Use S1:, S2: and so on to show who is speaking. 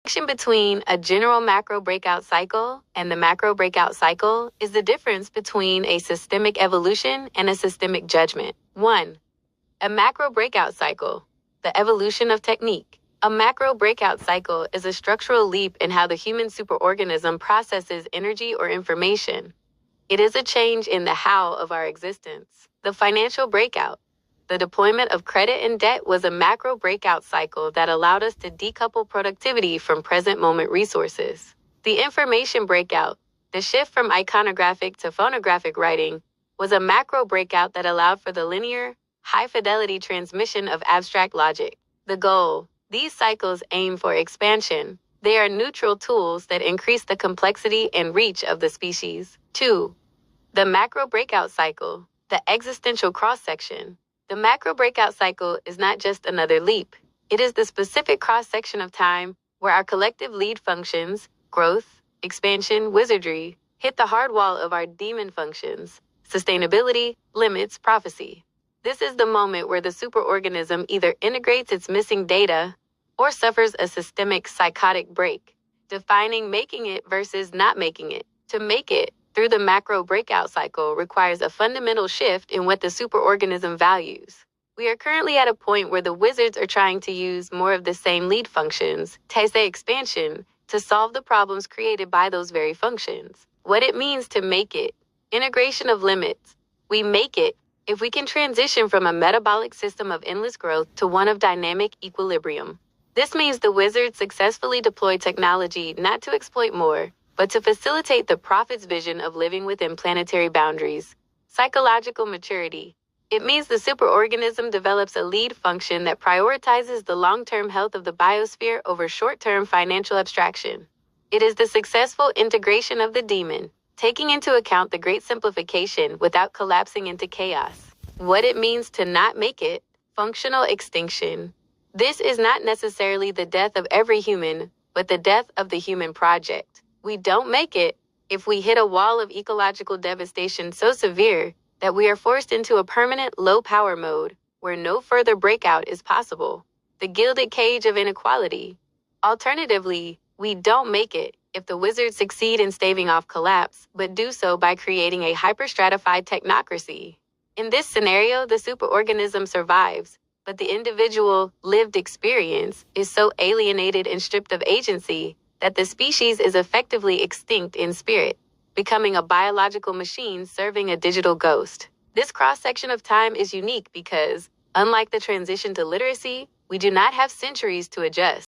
S1: Distinction between a general macro breakout cycle and the macro breakout cycle is the difference between a systemic evolution and a systemic judgment. 1. A macro breakout cycle, the evolution of technique. A macro breakout cycle is a structural leap in how the human superorganism processes energy or information. It is a change in the how of our existence. The financial breakout. The deployment of credit and debt was a macro breakout cycle that allowed us to decouple productivity from present moment resources. The information breakout, the shift from iconographic to phonographic writing, was a macro breakout that allowed for the linear, high-fidelity transmission of abstract logic. The goal. These cycles aim for expansion. They are neutral tools that increase the complexity and reach of the species. 2. The macro breakout cycle, the existential cross-section. The macro breakout cycle is not just another leap. It is the specific cross-section of time where our collective lead functions, growth, expansion, wizardry, hit the hard wall of our demon functions, sustainability, limits, prophecy. This is the moment where the superorganism either integrates its missing data or suffers a systemic psychotic break, defining making it versus not making it. To make it through the macro breakout cycle requires a fundamental shift in what the superorganism values. We are currently at a point where the wizards are trying to use more of the same lead functions, Taizé expansion, to solve the problems created by those very functions. What it means to make it. Integration of limits. We make it if we can transition from a metabolic system of endless growth to one of dynamic equilibrium. This means the wizards successfully deploy technology not to exploit more, but to facilitate the prophet's vision of living within planetary boundaries. Psychological maturity. It means the superorganism develops a lead function that prioritizes the long-term health of the biosphere over short-term financial abstraction. It is the successful integration of the demon, taking into account the great simplification without collapsing into chaos. What it means to not make it. Functional extinction. This is not necessarily the death of every human, but the death of the human project. We don't make it if we hit a wall of ecological devastation so severe that we are forced into a permanent low-power mode where no further breakout is possible. The gilded cage of inequality. Alternatively, we don't make it if the wizards succeed in staving off collapse, but do so by creating a hyperstratified technocracy. In this scenario, the superorganism survives, but the individual lived experience is so alienated and stripped of agency that the species is effectively extinct in spirit, becoming a biological machine serving a digital ghost. This cross-section of time is unique because, unlike the transition to literacy, we do not have centuries to adjust.